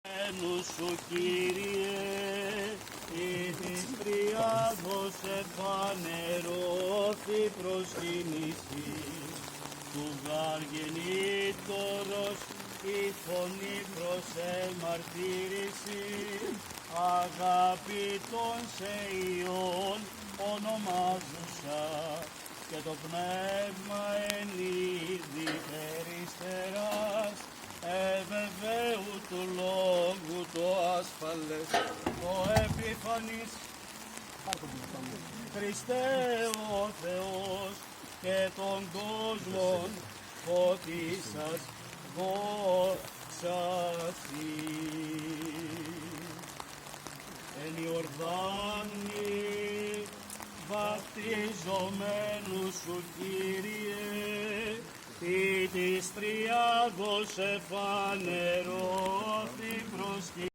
Ενου σου, Κύριε, η της Τριάδος εφανερώθη προσκύνηση, του γάρ γεννήτωρος η φωνή προς εμαρτύρηση, αγαπητών σε Υιόν ονομάζουσα, και το πνεύμα εν είδη περιστεράς, ευεβαίου του λόγου το ασφαλές, το επιφανής, Χριστέ ο Θεός, και τον κόσμον φώτισας δόξασι. Εν Ιορδάνη βαπτιζομένου σου, Κύριε, η της Τριάδος εφανερώθη προσκύνηση.